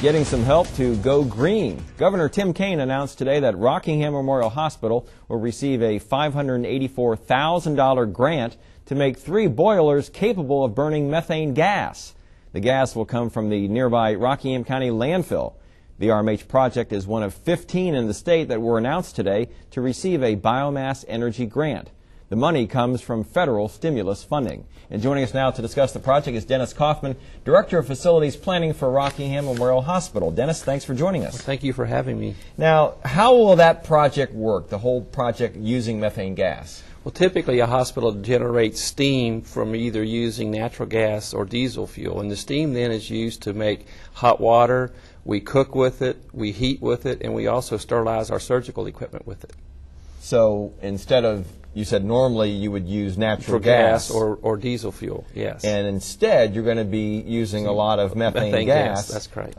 Getting some help to go green. Governor Tim Kaine announced today that Rockingham Memorial Hospital will receive a $584,000 grant to make 3 boilers capable of burning methane gas. The gas will come from the nearby Rockingham County landfill. The RMH project is one of 15 in the state that were announced today to receive a biomass energy grant. The money comes from federal stimulus funding. And joining us now to discuss the project is Dennis Kaufman, Director of Facilities Planning for Rockingham Memorial Hospital. Dennis, thanks for joining us. Well, thank you for having me. Now, how will that project work, the whole project using methane gas? Well, typically a hospital generates steam from either using natural gas or diesel fuel, and the steam then is used to make hot water. We cook with it, we heat with it, and we also sterilize our surgical equipment with it. So instead of, you said normally you would use natural gas or diesel fuel, yes. And instead you're going to be using a lot of methane gas. That's correct.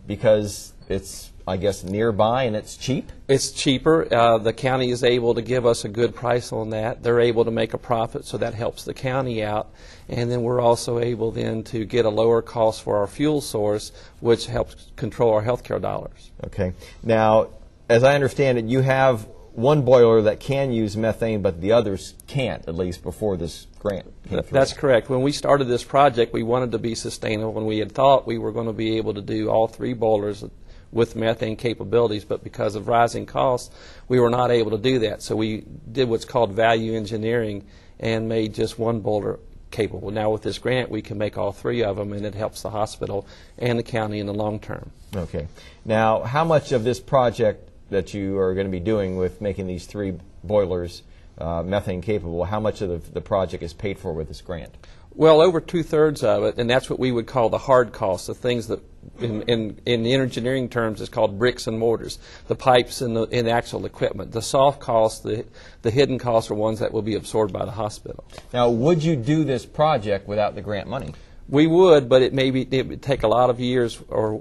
Because it's, I guess, nearby and it's cheap? It's cheaper. The county is able to give us a good price on that. They're able to make a profit, so that helps the county out. And then we're also able then to get a lower cost for our fuel source, which helps control our healthcare dollars. Okay. Now, as I understand it, you have one boiler that can use methane, but the others can't, at least before this grant came through. That's correct. When we started this project, we wanted to be sustainable, and we had thought we were going to be able to do all 3 boilers with methane capabilities, but because of rising costs, we were not able to do that. So we did what's called value engineering and made just 1 boiler capable. Now with this grant, we can make all 3 of them, and it helps the hospital and the county in the long term. Okay. Now, how much of this project that you are going to be doing with making these 3 boilers methane capable, how much of the project is paid for with this grant? Well, over 2/3 of it, and that's what we would call the hard costs, the things that in engineering terms is called bricks and mortars, the pipes and the actual equipment. The soft costs, the hidden costs, are ones that will be absorbed by the hospital. Now, would you do this project without the grant money? We would, but it would take a lot of years or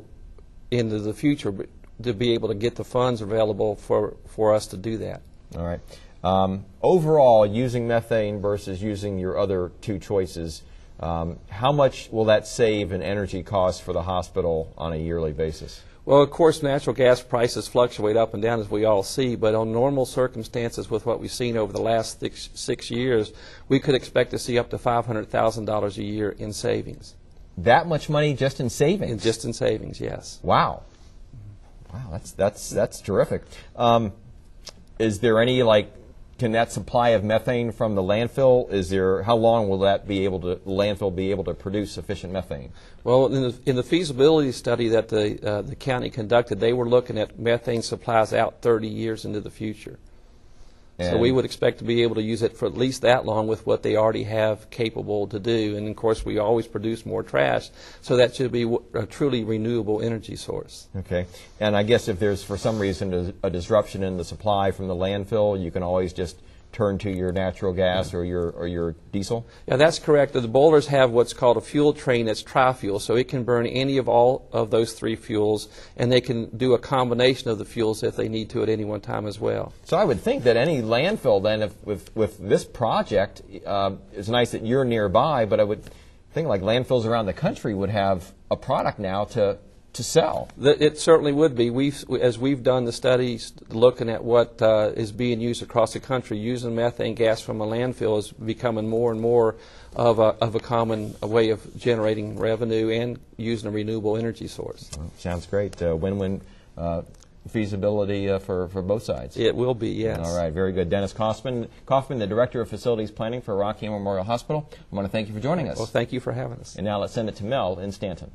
into the future to be able to get the funds available for us to do that. All right. Overall, using methane versus using your other 2 choices, how much will that save in energy costs for the hospital on a yearly basis? Well, of course, natural gas prices fluctuate up and down, as we all see, but on normal circumstances with what we've seen over the last 6 years, we could expect to see up to $500,000 a year in savings. That much money just in savings? Just in savings, yes. Wow. Wow, that's terrific. Is there any, can that supply of methane from the landfill, how long will the landfill be able to produce sufficient methane? Well, in the feasibility study that the county conducted, they were looking at methane supplies out 30 years into the future. So we would expect to be able to use it for at least that long with what they already have capable to do. And, of course, we always produce more trash, so that should be a truly renewable energy source. Okay. And I guess if there's, for some reason, a disruption in the supply from the landfill, you can always just turn to your natural gas or your diesel? Yeah, that's correct. The boilers have what's called a fuel train that's tri-fuel, so it can burn any of all of those 3 fuels, and they can do a combination of the fuels if they need to at any one time as well. So I would think that any landfill then, with this project, it's nice that you're nearby, but I would think like landfills around the country would have a product now to sell. It certainly would be. As we've done the studies looking at what is being used across the country, using methane gas from a landfill is becoming more and more of a common way of generating revenue and using a renewable energy source. Well, sounds great. Win-win feasibility for both sides. It will be, yes. All right, very good. Dennis Kaufman, the Director of Facilities Planning for Rockingham Memorial Hospital. I want to thank you for joining us. Well, thank you for having us. And now let's send it to Mel in Stanton.